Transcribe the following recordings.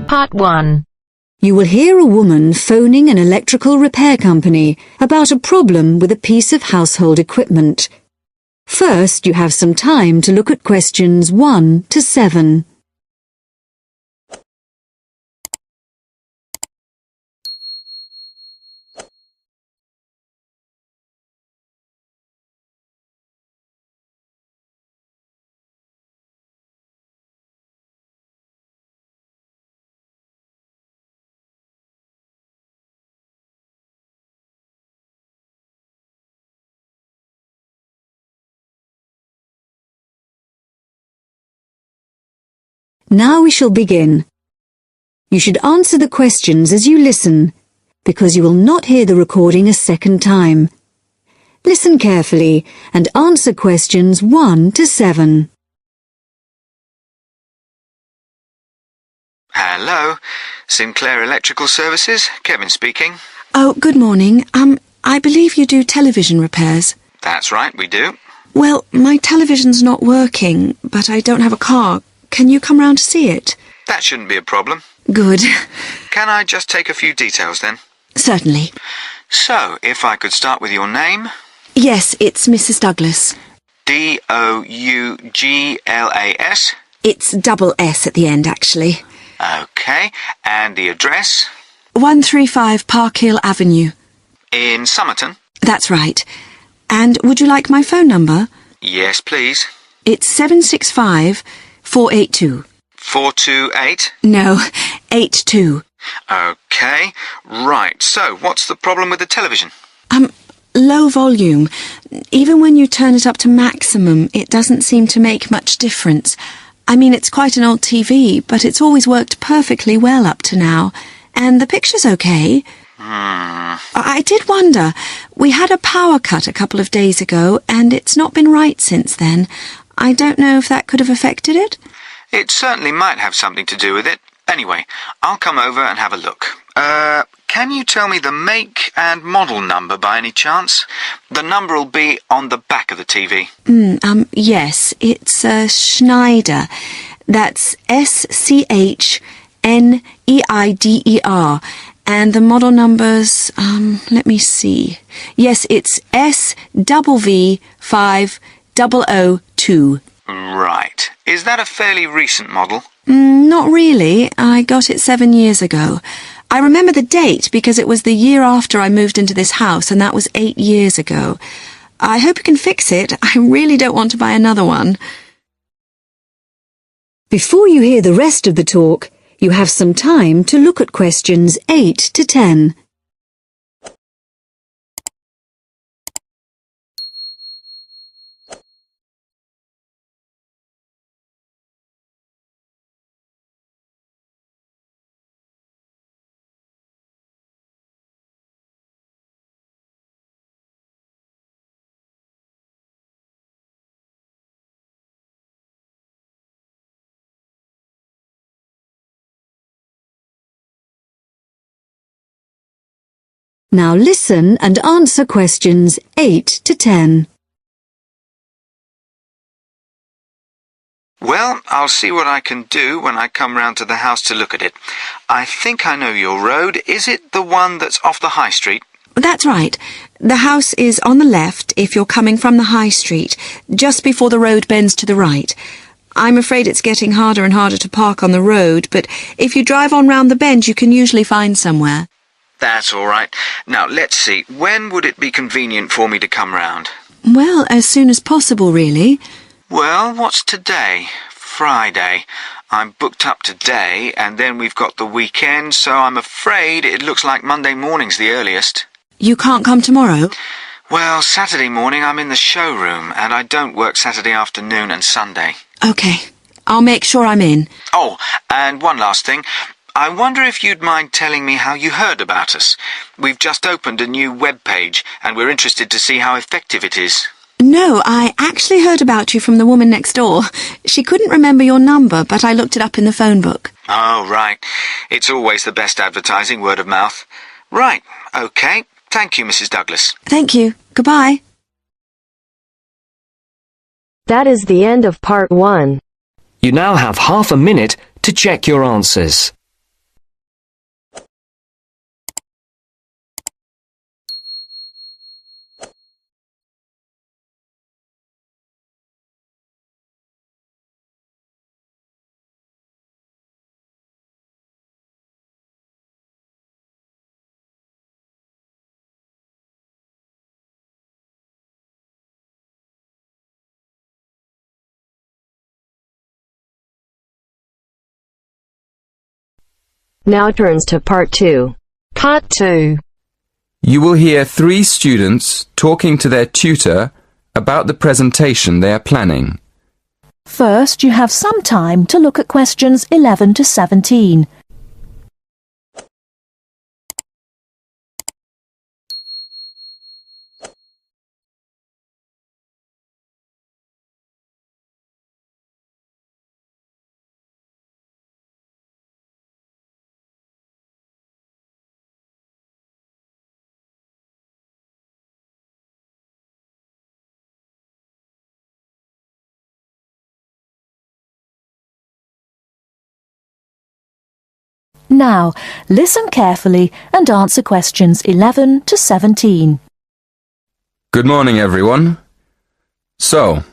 Part 1. You will hear a woman phoning an electrical repair company about a problem with a piece of household equipment. First, you have some time to look at questions 1 to 7. Now we shall begin. You should answer the questions as you listen, because you will not hear the recording a second time. Listen carefully and answer questions 1 to 7. Hello, Sinclair Electrical Services, Kevin speaking. Oh, good morning. I believe you do television repairs. That's right, we do. Well, my television's not working, but I don't have a car. Can you come round to see it? That shouldn't be a problem. Good. Can I just take a few details then? Certainly. So, if I could start with your name? Yes, it's Mrs. Douglas. Douglas? It's double S at the end, actually. Okay, and the address? 135 Park Hill Avenue. In Somerton? That's right. And would you like my phone number? Yes, please. It's 765-482. 428? No, 82. Okay, right. So, what's the problem with the television? Low volume. Even when you turn it up to maximum, it doesn't seem to make much difference. I mean, it's quite an old TV, but it's always worked perfectly well up to now. And the picture's okay. I did wonder. We had a power cut a couple of days ago, and it's not been right since then. I don't know if that could have affected it. It certainly might have something to do with it. Anyway, I'll come over and have a look. Can you tell me the make and model number by any chance? The number will be on the back of the TV. Yes, it's Schneider. That's SCHNEIDER. And the model number's, let me see. Yes, it's SVV5002. Right. Is that a fairly recent model? Not really. I got it 7 years ago. I remember the date because it was the year after I moved into this house, and that was 8 years ago. I hope you can fix it. I really don't want to buy another one. Before you hear the rest of the talk, you have some time to look at questions 8 to 10. Now listen and answer questions 8 to 10. Well, I'll see what I can do when I come round to the house to look at it. I think I know your road. Is it the one that's off the high street? That's right. The house is on the left if you're coming from the high street, just before the road bends to the right. I'm afraid it's getting harder and harder to park on the road, but if you drive on round the bend, you can usually find somewhere. That's all right. Now, let's see. When would it be convenient for me to come round? Well, as soon as possible, really. Well, what's today? Friday. I'm booked up today, and then we've got the weekend, so I'm afraid it looks like Monday morning's the earliest. You can't come tomorrow? Well, Saturday morning I'm in the showroom, and I don't work Saturday afternoon and Sunday. OK. I'll make sure I'm in. Oh, and one last thing. I wonder if you'd mind telling me how you heard about us. We've just opened a new web page, and we're interested to see how effective it is. No, I actually heard about you from the woman next door. She couldn't remember your number, but I looked it up in the phone book. Oh, right. It's always the best advertising, word of mouth. Right, OK. Thank you, Mrs. Douglas. Thank you. Goodbye. That is the end of part 1. You now have half a minute to check your answers. Now turns to Part 2. Part 2. You will hear 3 students talking to their tutor about the presentation they are planning. First, you have some time to look at questions 11 to 17. Now, listen carefully and answer questions 11 to 17. Good morning, everyone. So,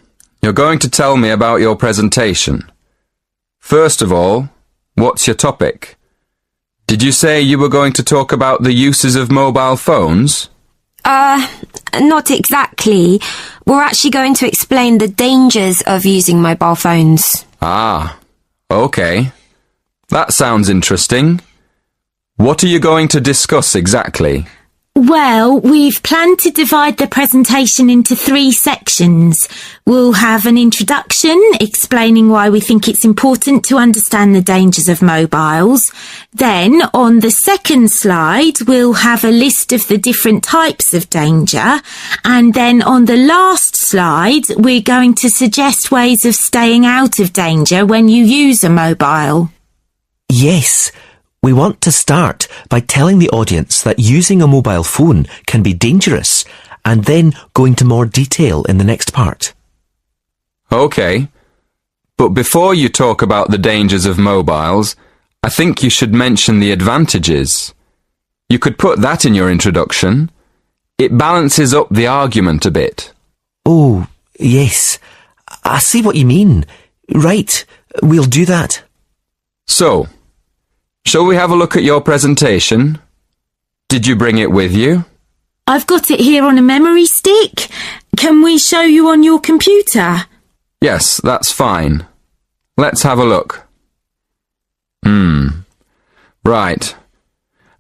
you're going to tell me about your presentation. First of all, what's your topic? Did you say you were going to talk about the uses of mobile phones? Not exactly. We're actually going to explain the dangers of using mobile phones. Ah, okay. That sounds interesting. What are you going to discuss exactly? Well, we've planned to divide the presentation into 3 sections. We'll have an introduction explaining why we think it's important to understand the dangers of mobiles. Then, on the second slide, we'll have a list of the different types of danger. And then on the last slide, we're going to suggest ways of staying out of danger when you use a mobile. Yes, we want to start by telling the audience that using a mobile phone can be dangerous and then go into more detail in the next part. Okay, but before you talk about the dangers of mobiles, I think you should mention the advantages. You could put that in your introduction. It balances up the argument a bit. Oh, yes, I see what you mean. Right, we'll do that. So, shall we have a look at your presentation? Did you bring it with you? I've got it here on a memory stick. Can we show you on your computer? Yes, that's fine. Let's have a look. Right.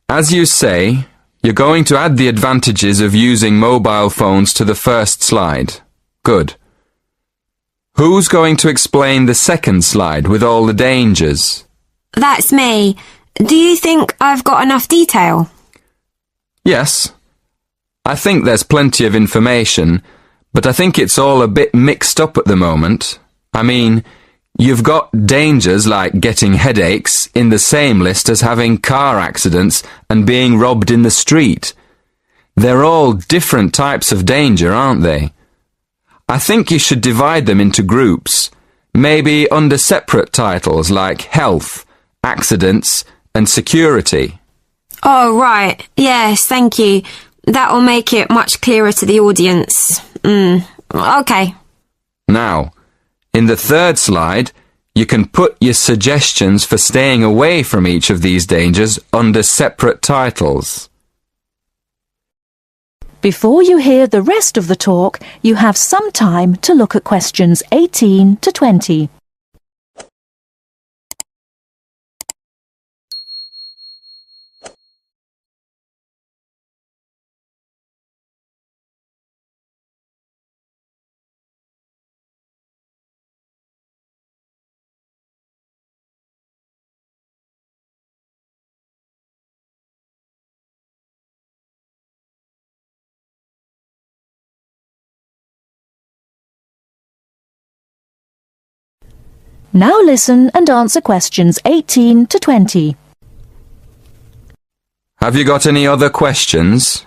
As you say, you're going to add the advantages of using mobile phones to the first slide. Good. Who's going to explain the second slide with all the dangers? That's me. Do you think I've got enough detail? Yes. I think there's plenty of information, but I think it's all a bit mixed up at the moment. I mean, you've got dangers like getting headaches in the same list as having car accidents and being robbed in the street. They're all different types of danger, aren't they? I think you should divide them into groups, maybe under separate titles like health, accidents, and security. Oh, right. Yes, thank you. That'll make it much clearer to the audience. Okay. Now, in the third slide, you can put your suggestions for staying away from each of these dangers under separate titles. Before you hear the rest of the talk, you have some time to look at questions 18 to 20. Now listen and answer questions 18 to 20. Have you got any other questions?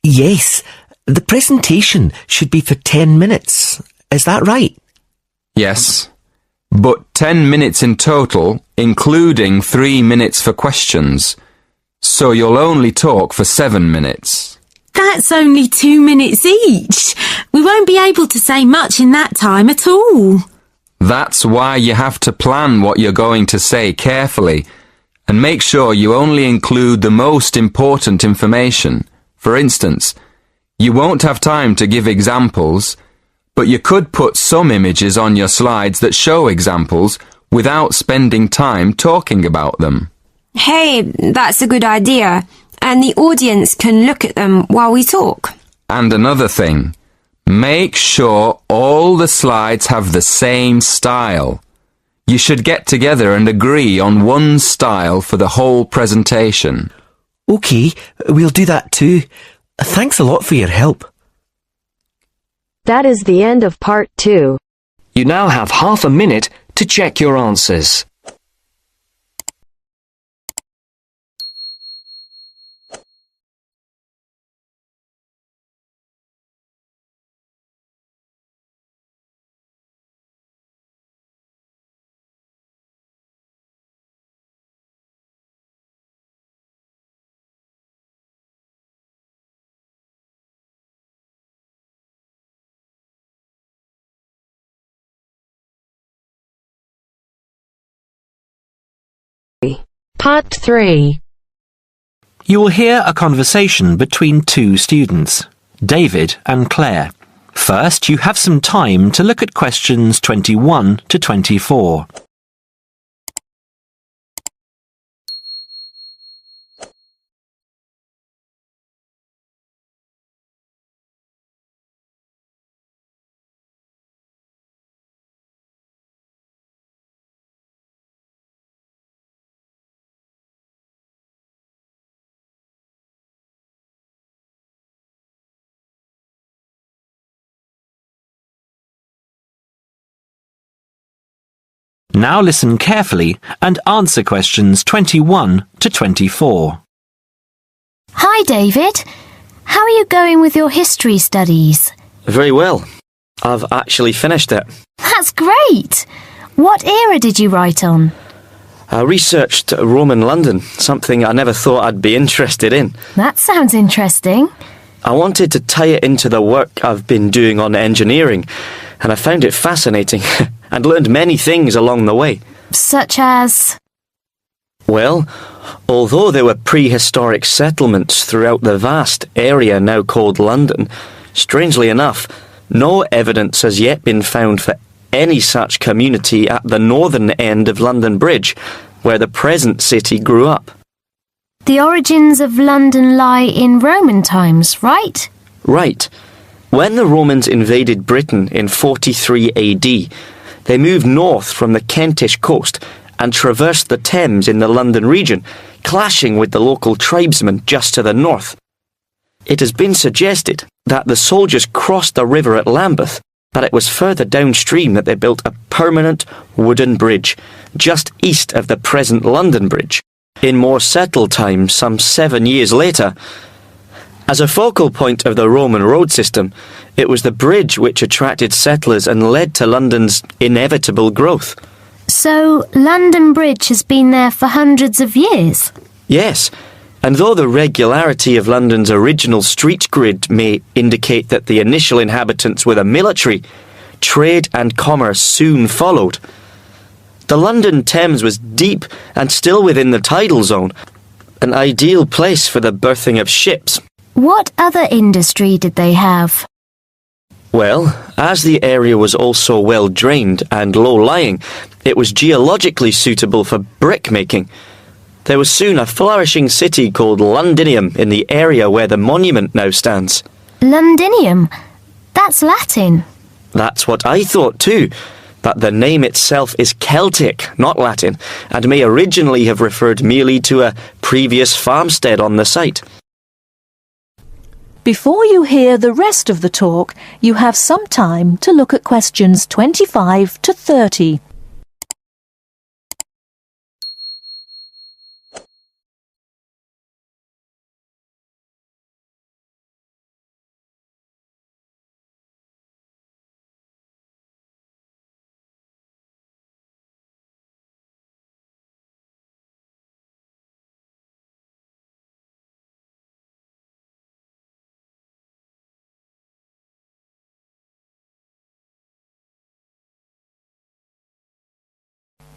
Yes. The presentation should be for 10 minutes. Is that right? Yes, but 10 minutes in total, including 3 minutes for questions. So you'll only talk for 7 minutes. That's only 2 minutes each. We won't be able to say much in that time at all. That's why you have to plan what you're going to say carefully and make sure you only include the most important information. For instance, you won't have time to give examples, but you could put some images on your slides that show examples without spending time talking about them. Hey, that's a good idea. And the audience can look at them while we talk. And another thing, make sure all the slides have the same style. You should get together and agree on one style for the whole presentation. OK, we'll do that too. Thanks a lot for your help. That is the end of part 2. You now have half a minute to check your answers. Part 3. You will hear a conversation between two students, David and Claire. First, you have some time to look at questions 21 to 24. Now listen carefully and answer questions 21 to 24. Hi, David. How are you going with your history studies? Very well. I've actually finished it. That's great! What era did you write on? I researched Roman London, something I never thought I'd be interested in. That sounds interesting. I wanted to tie it into the work I've been doing on engineering, and I found it fascinating and learned many things along the way. Such as? Well, although there were prehistoric settlements throughout the vast area now called London, strangely enough, no evidence has yet been found for any such community at the northern end of London Bridge, where the present city grew up. The origins of London lie in Roman times, right? Right. When the Romans invaded Britain in 43 AD, they moved north from the Kentish coast and traversed the Thames in the London region, clashing with the local tribesmen just to the north. It has been suggested that the soldiers crossed the river at Lambeth, but it was further downstream that they built a permanent wooden bridge, just east of the present London Bridge, in more settled times some 7 years later. As a focal point of the Roman road system, it was the bridge which attracted settlers and led to London's inevitable growth. So, London Bridge has been there for hundreds of years? Yes, and though the regularity of London's original street grid may indicate that the initial inhabitants were the military, trade and commerce soon followed. The London Thames was deep and still within the tidal zone, an ideal place for the berthing of ships. What other industry did they have? Well, as the area was also well drained and low-lying, it was geologically suitable for brick-making. There was soon a flourishing city called Londinium in the area where the monument now stands. Londinium? That's Latin. That's what I thought too, but the name itself is Celtic, not Latin, and may originally have referred merely to a previous farmstead on the site. Before you hear the rest of the talk, you have some time to look at questions 25 to 30.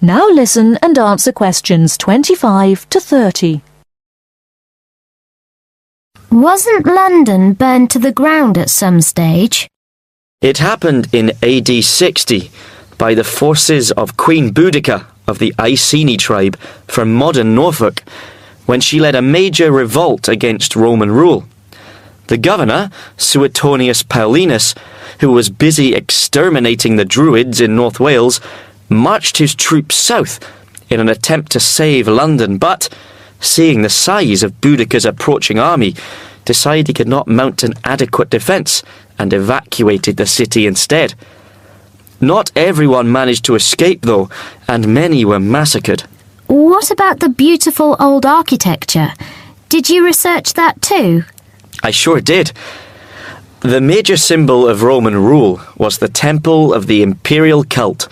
Now listen and answer questions 25 to 30. Wasn't London burned to the ground at some stage? It happened in AD 60 by the forces of Queen Boudica of the Iceni tribe from modern Norfolk, when she led a major revolt against Roman rule. The governor, Suetonius Paulinus, who was busy exterminating the Druids in North Wales, marched his troops south in an attempt to save London, but, seeing the size of Boudicca's approaching army, decided he could not mount an adequate defence and evacuated the city instead. Not everyone managed to escape, though, and many were massacred. What about the beautiful old architecture? Did you research that too? I sure did. The major symbol of Roman rule was the temple of the imperial cult.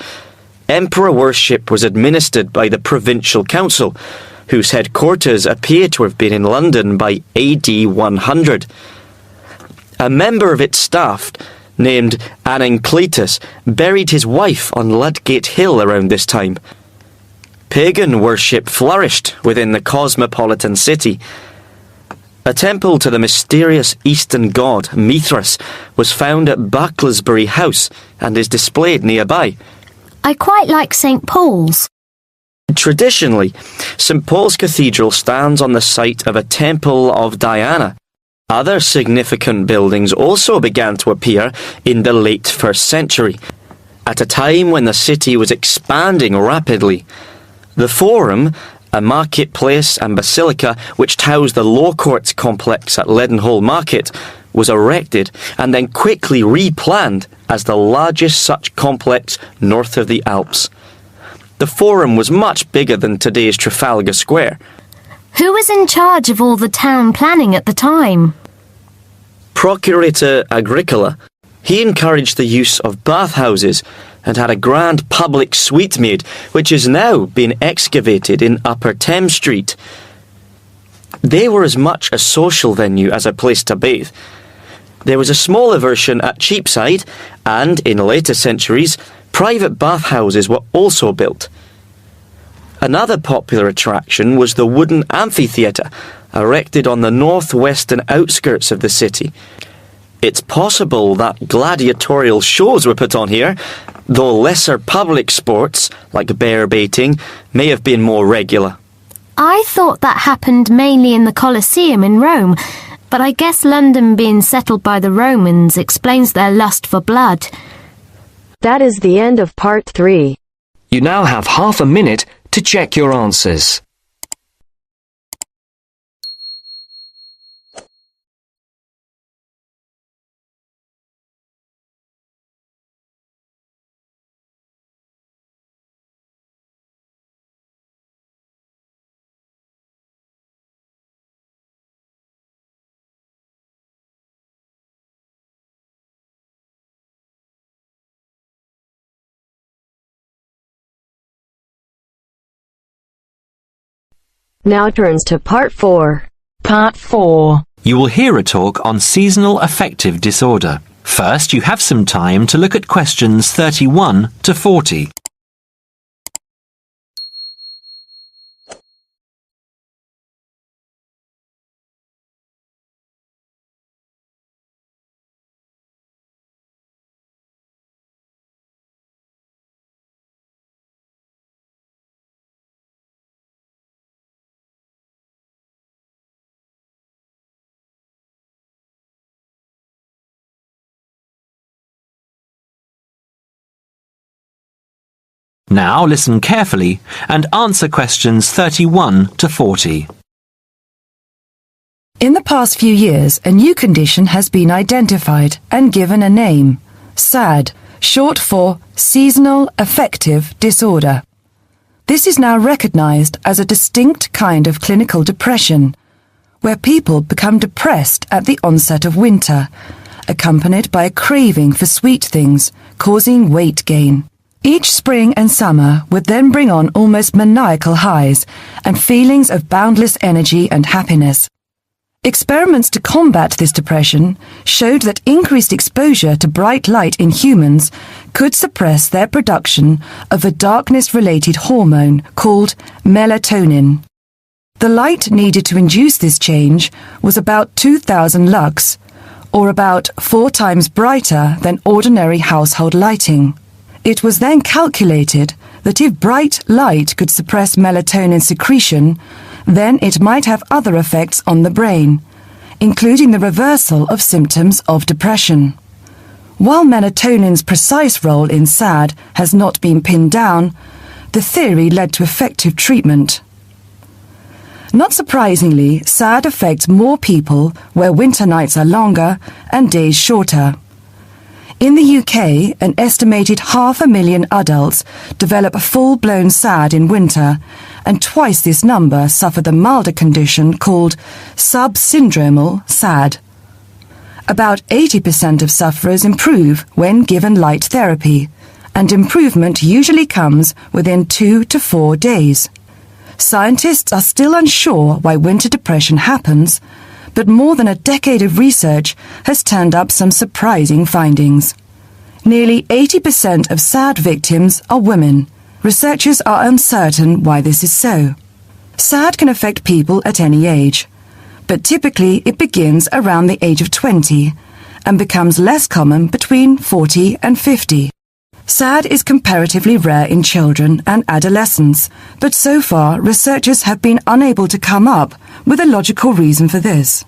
Emperor worship was administered by the provincial council, whose headquarters appear to have been in London by AD 100. A member of its staff, named Anancletus, buried his wife on Ludgate Hill around this time. Pagan worship flourished within the cosmopolitan city. A temple to the mysterious Eastern god Mithras was found at Bucklersbury House and is displayed nearby. I quite like St. Paul's. Traditionally, St. Paul's Cathedral stands on the site of a temple of Diana. Other significant buildings also began to appear in the late 1st century, at a time when the city was expanding rapidly. The Forum, a marketplace and basilica which housed the Law Courts complex at Leadenhall Market, was erected and then quickly replanned as the largest such complex north of the Alps. The Forum was much bigger than today's Trafalgar Square. Who was in charge of all the town planning at the time? Procurator Agricola. He encouraged the use of bathhouses and had a grand public suite made, which has now been excavated in Upper Thames Street. They were as much a social venue as a place to bathe. There was a smaller version at Cheapside, and in later centuries, private bathhouses were also built. Another popular attraction was the wooden amphitheatre, erected on the northwestern outskirts of the city. It's possible that gladiatorial shows were put on here, though lesser public sports, like bear baiting, may have been more regular. I thought that happened mainly in the Colosseum in Rome, but I guess London being settled by the Romans explains their lust for blood. That is the end of part 3. You now have half a minute to check your answers. Now turns to part 4. Part 4. You will hear a talk on seasonal affective disorder. First, you have some time to look at questions 31 to 40. Now listen carefully and answer questions 31 to 40. In the past few years, a new condition has been identified and given a name: SAD, short for Seasonal Affective Disorder. This is now recognized as a distinct kind of clinical depression, where people become depressed at the onset of winter, accompanied by a craving for sweet things, causing weight gain. Each spring and summer would then bring on almost maniacal highs and feelings of boundless energy and happiness. Experiments to combat this depression showed that increased exposure to bright light in humans could suppress their production of a darkness-related hormone called melatonin. The light needed to induce this change was about 2,000 lux, or about 4 times brighter than ordinary household lighting. It was then calculated that if bright light could suppress melatonin secretion, then it might have other effects on the brain, including the reversal of symptoms of depression. While melatonin's precise role in SAD has not been pinned down, the theory led to effective treatment. Not surprisingly, SAD affects more people where winter nights are longer and days shorter. In the UK, an estimated 500,000 adults develop a full-blown SAD in winter, and twice this number suffer the milder condition called subsyndromal SAD. About 80% of sufferers improve when given light therapy, and improvement usually comes within 2 to 4 days. Scientists are still unsure why winter depression happens, but more than a decade of research has turned up some surprising findings. Nearly 80% of SAD victims are women. Researchers are uncertain why this is so. SAD can affect people at any age, but typically it begins around the age of 20 and becomes less common between 40 and 50. SAD is comparatively rare in children and adolescents, but so far researchers have been unable to come up with a logical reason for this.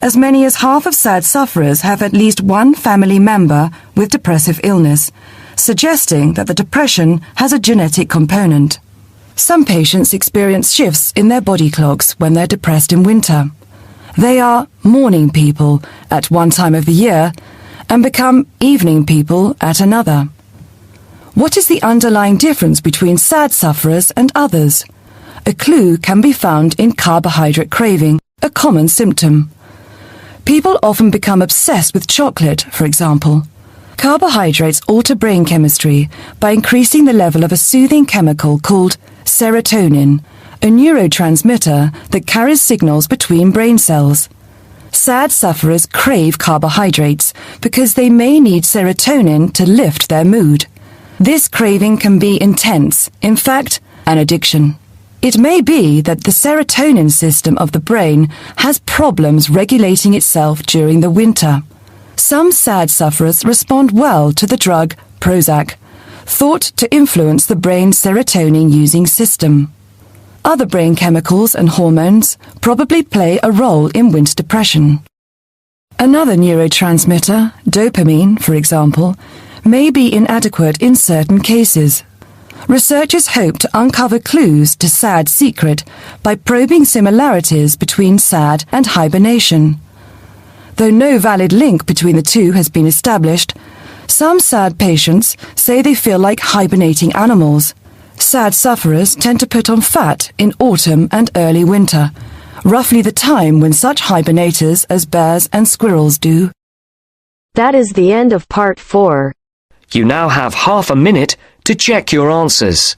As many as half of SAD sufferers have at least one family member with depressive illness, suggesting that the depression has a genetic component. Some patients experience shifts in their body clocks when they're depressed in winter. They are morning people at one time of the year and become evening people at another. What is the underlying difference between SAD sufferers and others? A clue can be found in carbohydrate craving, a common symptom. People often become obsessed with chocolate, for example. Carbohydrates alter brain chemistry by increasing the level of a soothing chemical called serotonin, a neurotransmitter that carries signals between brain cells. SAD sufferers crave carbohydrates because they may need serotonin to lift their mood. This craving can be intense, in fact, an addiction. It may be that the serotonin system of the brain has problems regulating itself during the winter. Some SAD sufferers respond well to the drug Prozac, thought to influence the brain's serotonin-using system. Other brain chemicals and hormones probably play a role in winter depression. Another neurotransmitter, dopamine, for example, may be inadequate in certain cases. Researchers hope to uncover clues to SAD's secret by probing similarities between SAD and hibernation. Though no valid link between the two has been established, some SAD patients say they feel like hibernating animals. SAD sufferers tend to put on fat in autumn and early winter, roughly the time when such hibernators as bears and squirrels do. That is the end of part 4. You now have half a minute to check your answers.